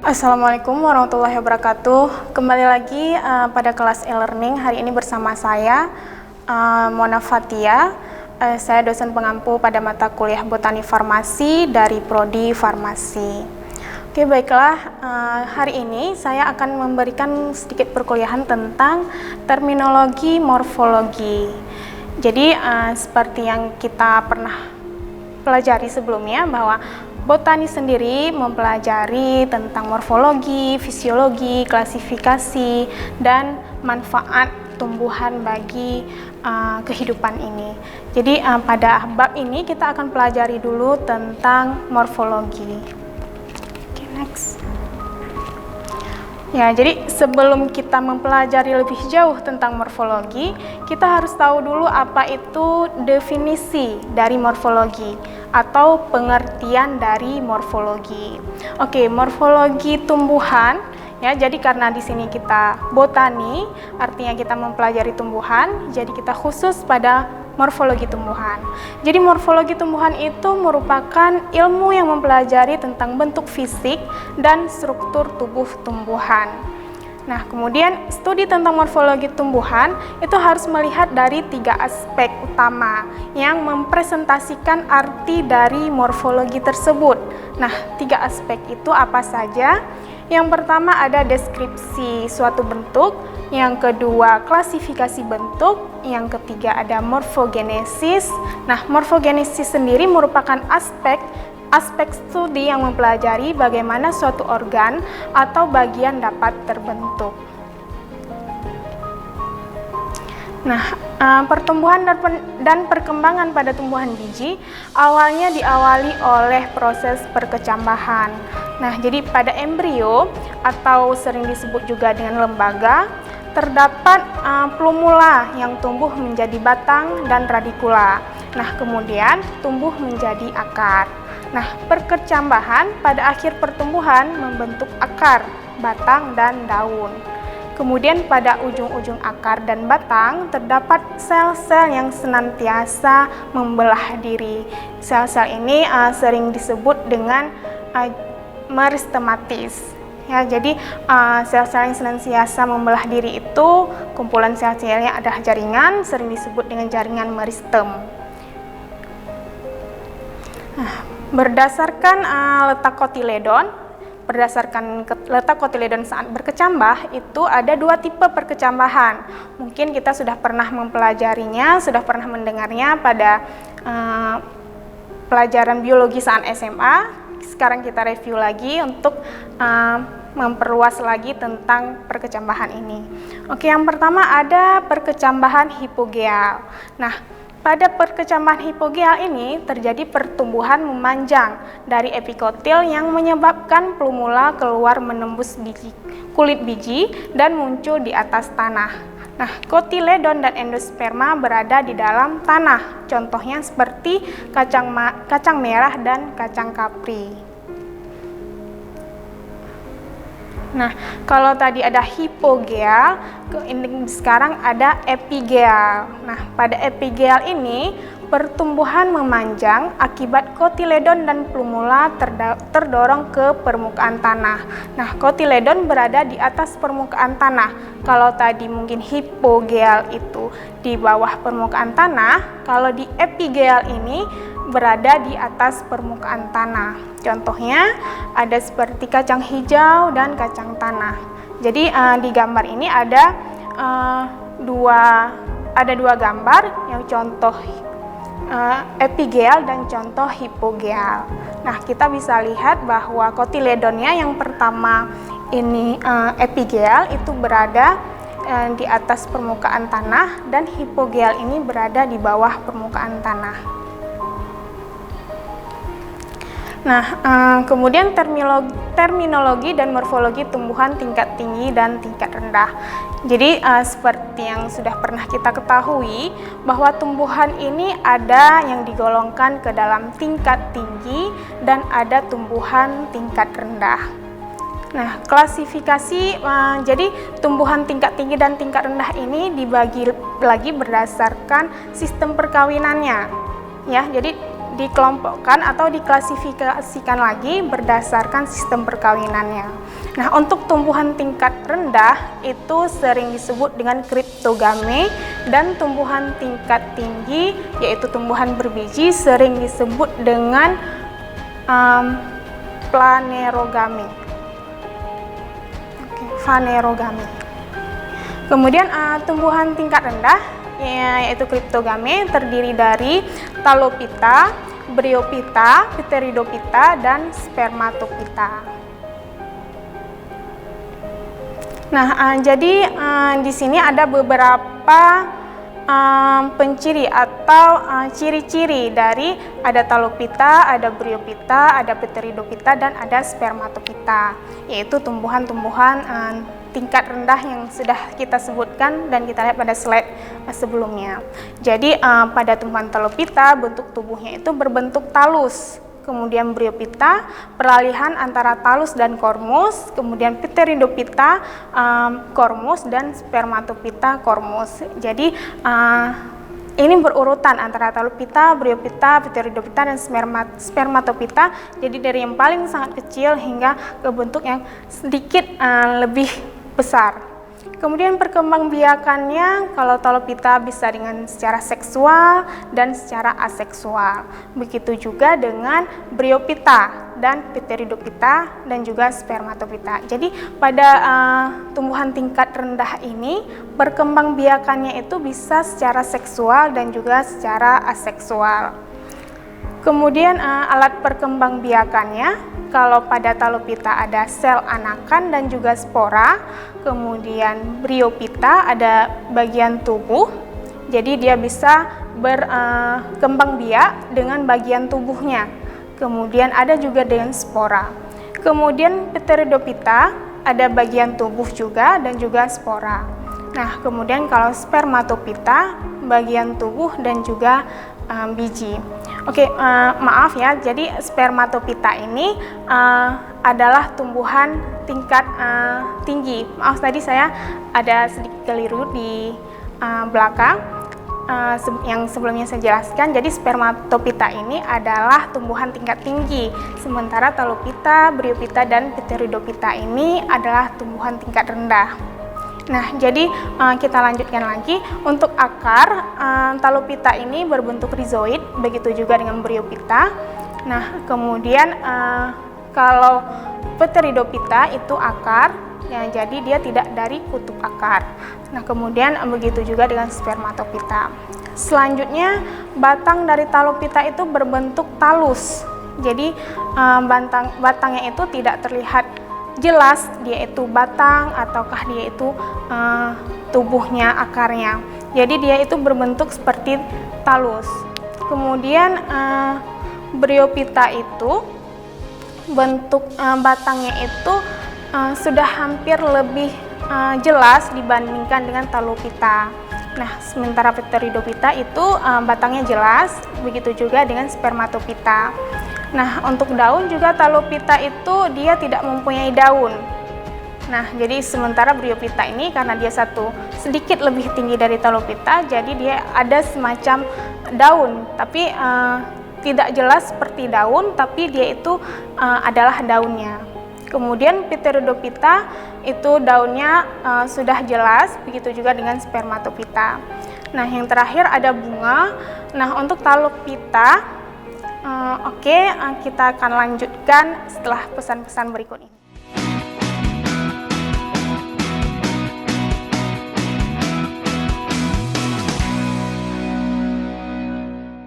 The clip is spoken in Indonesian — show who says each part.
Speaker 1: Assalamualaikum warahmatullahi wabarakatuh. Kembali lagi pada kelas e-learning. Hari ini bersama saya Mona Fatia. Saya dosen pengampu pada mata kuliah Botani Farmasi dari Prodi Farmasi. Oke, baiklah. Hari ini saya akan memberikan sedikit perkuliahan tentang terminologi morfologi. Jadi seperti yang kita pernah pelajari sebelumnya, bahwa botani sendiri mempelajari tentang morfologi, fisiologi, klasifikasi, dan manfaat tumbuhan bagi kehidupan ini. Jadi pada bab ini kita akan pelajari dulu tentang morfologi. Oke, next. Ya, jadi sebelum kita mempelajari lebih jauh tentang morfologi, kita harus tahu dulu apa itu definisi dari morfologi atau pengertian dari morfologi. Oke, morfologi tumbuhan, ya. Jadi karena di sini kita botani, artinya kita mempelajari tumbuhan, jadi kita khusus pada morfologi tumbuhan. Jadi morfologi tumbuhan itu merupakan ilmu yang mempelajari tentang bentuk fisik dan struktur tubuh tumbuhan. Nah, kemudian studi tentang morfologi tumbuhan itu harus melihat dari 3 aspek utama yang mempresentasikan arti dari morfologi tersebut. Nah, 3 aspek itu apa saja? Yang pertama ada deskripsi suatu bentuk, yang kedua klasifikasi bentuk, yang ketiga ada morfogenesis. Nah, morfogenesis sendiri merupakan aspek studi yang mempelajari bagaimana suatu organ atau bagian dapat terbentuk. Nah, pertumbuhan dan perkembangan pada tumbuhan biji awalnya diawali oleh proses perkecambahan. Nah, jadi pada embrio atau sering disebut juga dengan lembaga, terdapat plumula yang tumbuh menjadi batang dan radikula. Nah, kemudian tumbuh menjadi akar. Nah, perkecambahan pada akhir pertumbuhan membentuk akar, batang, dan daun. Kemudian pada ujung-ujung akar dan batang terdapat sel-sel yang senantiasa membelah diri. Sel-sel ini sering disebut dengan meristematis. Ya, jadi sel-sel yang senantiasa membelah diri itu kumpulan sel-selnya ada jaringan, sering disebut dengan jaringan meristem. Nah, berdasarkan letak kotiledon saat berkecambah itu ada 2 tipe perkecambahan. Mungkin kita sudah pernah mempelajarinya, sudah pernah mendengarnya pada pelajaran biologi saat SMA. Sekarang kita review lagi untuk memperluas lagi tentang perkecambahan ini. Oke, yang pertama ada perkecambahan hipogeal. Nah, pada perkecambahan hipogeal ini terjadi pertumbuhan memanjang dari epikotil yang menyebabkan plumula keluar menembus kulit biji dan muncul di atas tanah. Nah, kotiledon dan endosperma berada di dalam tanah. Contohnya seperti kacang merah dan kacang kapri. Nah, kalau tadi ada hipogeal, ini sekarang ada epigeal. Nah, pada epigeal ini pertumbuhan memanjang akibat kotiledon dan plumula terdorong ke permukaan tanah. Nah, kotiledon berada di atas permukaan tanah. Kalau tadi mungkin hipogeal itu di bawah permukaan tanah, kalau di epigeal ini berada di atas permukaan tanah. Contohnya ada seperti kacang hijau dan kacang tanah. Jadi di gambar ini ada dua gambar, yang contoh epigeal dan contoh hipogeal. Nah, kita bisa lihat bahwa kotiledonnya yang pertama ini epigeal itu berada di atas permukaan tanah, dan hipogeal ini berada di bawah permukaan tanah. Nah, kemudian terminologi dan morfologi tumbuhan tingkat tinggi dan tingkat rendah. Jadi seperti yang sudah pernah kita ketahui bahwa tumbuhan ini ada yang digolongkan ke dalam tingkat tinggi dan ada tumbuhan tingkat rendah. Nah, klasifikasi jadi tumbuhan tingkat tinggi dan tingkat rendah ini dibagi lagi berdasarkan sistem perkawinannya. Ya, jadi dikelompokkan atau diklasifikasikan lagi berdasarkan sistem perkawinannya. Nah, untuk tumbuhan tingkat rendah itu sering disebut dengan kriptogame, dan tumbuhan tingkat tinggi yaitu tumbuhan berbiji sering disebut dengan phanerogame. Phanerogame. Kemudian tumbuhan tingkat rendah yaitu kriptogame terdiri dari Talophyta, Bryophyta, Pteridophyta, dan Spermatophyta. Nah, jadi di sini ada beberapa penciri atau ciri-ciri dari ada Talophyta, ada Bryophyta, ada Pteridophyta, dan ada Spermatophyta, yaitu tumbuhan-tumbuhan tingkat rendah yang sudah kita sebutkan dan kita lihat pada slide sebelumnya. Jadi pada tumbuhan Talophyta bentuk tubuhnya itu berbentuk talus. Kemudian Bryophyta peralihan antara talus dan kormus, kemudian Pteridophyta kormus, dan Spermatophyta kormus. Jadi ini berurutan antara Talophyta, Bryophyta, Pteridophyta, dan Spermatophyta. Jadi dari yang paling sangat kecil hingga ke bentuk yang sedikit lebih besar. Kemudian perkembangbiakannya, kalau Talophyta bisa dengan secara seksual dan secara aseksual. Begitu juga dengan Bryophyta dan Pteridophyta dan juga Spermatophyta. Jadi pada tumbuhan tingkat rendah ini perkembangbiakannya itu bisa secara seksual dan juga secara aseksual. Kemudian alat perkembangbiakannya, kalau pada Talophyta ada sel anakan dan juga spora. Kemudian Bryophyta ada bagian tubuh, jadi dia bisa berkembang biak dengan bagian tubuhnya. Kemudian ada juga dengan spora. Kemudian Pteridophyta ada bagian tubuh juga dan juga spora. Nah, kemudian kalau Spermatophyta bagian tubuh dan juga biji. Oke, maaf ya, jadi Spermatophyta ini adalah tumbuhan tingkat tinggi. Maaf, tadi saya ada sedikit keliru di belakang yang sebelumnya saya jelaskan. Jadi Spermatophyta ini adalah tumbuhan tingkat tinggi, sementara Talophyta, Bryophyta, dan Pteridophyta ini adalah tumbuhan tingkat rendah. Nah, jadi kita lanjutkan lagi. Untuk akar, Talophyta ini berbentuk rizoid, begitu juga dengan Bryophyta. Nah, kemudian kalau Pteridophyta itu akar, ya, jadi dia tidak dari kutub akar. Nah, kemudian begitu juga dengan Spermatophyta. Selanjutnya, batang dari Talophyta itu berbentuk talus. Jadi batangnya itu tidak terlihat jelas dia itu batang ataukah dia itu tubuhnya, akarnya. Jadi dia itu berbentuk seperti talus. Kemudian Bryophyta itu bentuk batangnya itu sudah hampir lebih jelas dibandingkan dengan Talophyta. Nah, sementara Pteridophyta itu batangnya jelas, begitu juga dengan Spermatophyta. Nah, untuk daun juga Talophyta itu dia tidak mempunyai daun. Nah, jadi sementara Bryophyta ini karena dia sedikit lebih tinggi dari Talophyta, jadi dia ada semacam daun, tapi tidak jelas seperti daun, tapi dia itu adalah daunnya. Kemudian Pteridophyta itu daunnya sudah jelas, begitu juga dengan Spermatophyta. Nah, yang terakhir ada bunga. Nah, untuk Talophyta, kita akan lanjutkan setelah pesan-pesan berikut ini.